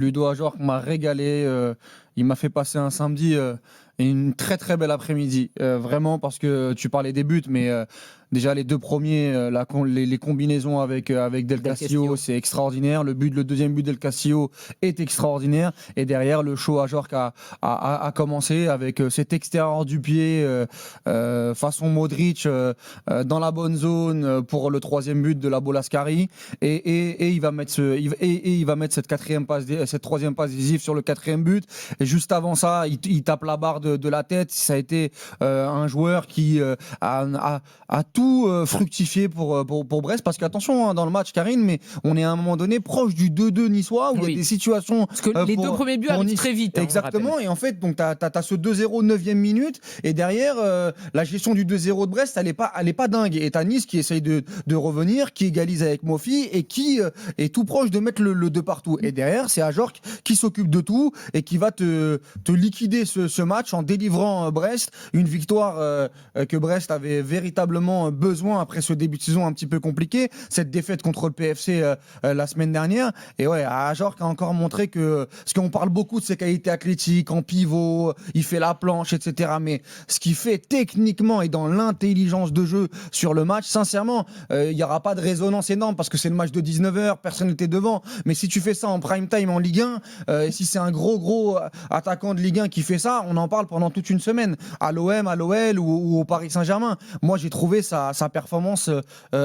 Ludo Ajorc m'a régalé. Il m'a fait passer un samedi et une très très belle après-midi. Vraiment, parce que tu parlais des buts, mais déjà les deux premiers, les combinaisons avec Del Del Castillo, Castillo. c'est extraordinaire. Le deuxième but Del Castillo est extraordinaire. Et derrière, le show Ajorc a commencé avec cet extérieur du pied façon Modric dans la bonne zone pour le troisième but de la Bolascari. Et il va mettre il va mettre cette troisième passe décisive sur le quatrième but. Et juste avant ça, il tape la barre de la tête. Ça a été un joueur qui a tout fructifié pour Brest. Parce qu'attention, hein, dans le match, Karine, mais on est à un moment donné proche du 2-2 niçois où il y a des situations. Parce que les deux premiers buts arrivent Nice très vite. Exactement. Et en fait, donc tu as ce 2-0 9e minute. Et derrière, la gestion du 2-0 de Brest, elle est pas dingue. Et t'as Nice qui essaye de revenir, qui égalise avec Mofi et qui est tout proche de mettre le 2 partout. Et derrière, c'est Ajorc qui s'occupe de tout et qui va te liquider ce match en délivrant Brest. Une victoire que Brest avait véritablement besoin après ce début de saison un petit peu compliqué. Cette défaite contre le PFC la semaine dernière. Et ouais, Ajorc a encore montré que, parce qu'on parle beaucoup de ses qualités athlétiques, en pivot, il fait la planche, etc. Mais ce qu'il fait techniquement et dans l'intelligence de jeu sur le match, sincèrement, il n'y aura pas de résonance énorme parce que c'est le match de 19h, personne n'était devant. Mais si tu fais ça en prime time en Ligue 1, et si c'est un gros attaquant de Ligue 1 qui fait ça, on en parle pendant toute une semaine. À l'OM, à l'OL ou au Paris Saint-Germain. Moi, j'ai trouvé sa performance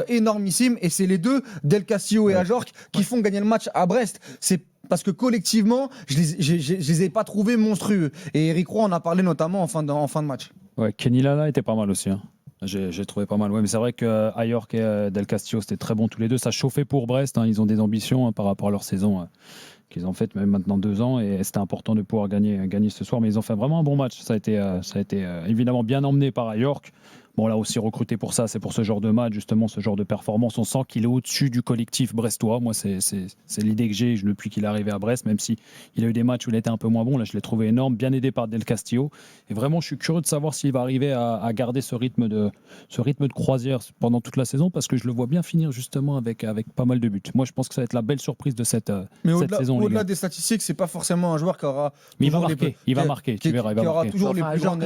énormissime. Et c'est les deux, Del Castillo et Ajorc, qui font gagner le match à Brest. C'est parce que collectivement, je les ai pas trouvés monstrueux. Et Eric Roy en a parlé notamment en fin de match. Ouais, Kenny Lala était pas mal aussi. Hein. J'ai trouvé pas mal. Ouais, mais c'est vrai que Ajorc et Del Castillo, c'était très bon tous les deux. Ça chauffait pour Brest. Hein. Ils ont des ambitions par rapport à leur saison qu'ils ont faite même maintenant 2 ans. Et c'était important de pouvoir gagner ce soir. Mais ils ont fait vraiment un bon match. Ça a été évidemment bien emmené par Ajorc. Bon, là aussi recruté pour ça, c'est pour ce genre de match, justement, ce genre de performance. On sent qu'il est au-dessus du collectif brestois. Moi, c'est l'idée que j'ai depuis qu'il est arrivé à Brest, même si il a eu des matchs où il était un peu moins bon. Là, je l'ai trouvé énorme, bien aidé par Del Castillo. Et vraiment, je suis curieux de savoir s'il va arriver à garder ce rythme de croisière pendant toute la saison, parce que je le vois bien finir justement avec pas mal de buts. Moi, je pense que ça va être la belle surprise de cette saison. Mais au-delà des statistiques, c'est pas forcément un joueur qui aura. Mais il va marquer. Tu verras, il va aura marquer. toujours les plus jeunes.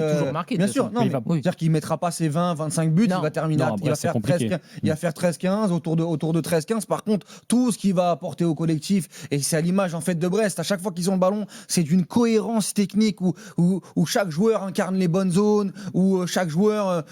Bien sûr, non, c'est-à-dire qu'il mettra pas ses 20-25 buts, il va terminer, il va faire 13-15, autour de 13-15. Par contre, tout ce qu'il va apporter au collectif, et c'est à l'image en fait de Brest, à chaque fois qu'ils ont le ballon, c'est d'une cohérence technique où chaque joueur incarne les bonnes zones, où chaque joueur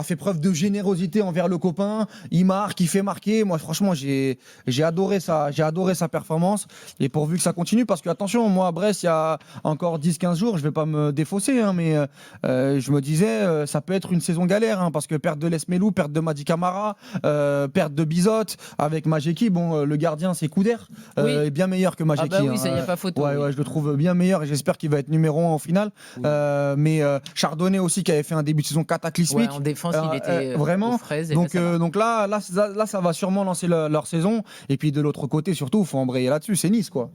fait preuve de générosité envers le copain, il marque, il fait marquer. Moi, franchement, j'ai adoré sa performance, et pourvu que ça continue, parce que attention, moi à Brest, il y a encore 10-15 jours, je vais pas me défausser, hein, mais je me disais, ça peut être une saison galère, hein, parce que perte de Lesmelou, perte de Madi Camara, perte de Bizot, avec Majeki, bon, le gardien c'est Couder, est bien meilleur que Majeki. Ah bah oui, ça y a pas photo. Ouais, je le trouve bien meilleur, et j'espère qu'il va être numéro 1 au final. Mais Chardonnay aussi, qui avait fait un début de saison cataclysmique. Ouais, en défense, il était vraiment aux fraises. Donc là, ça va sûrement lancer leur saison. Et puis de l'autre côté, surtout, il faut embrayer là-dessus, c'est Nice, quoi.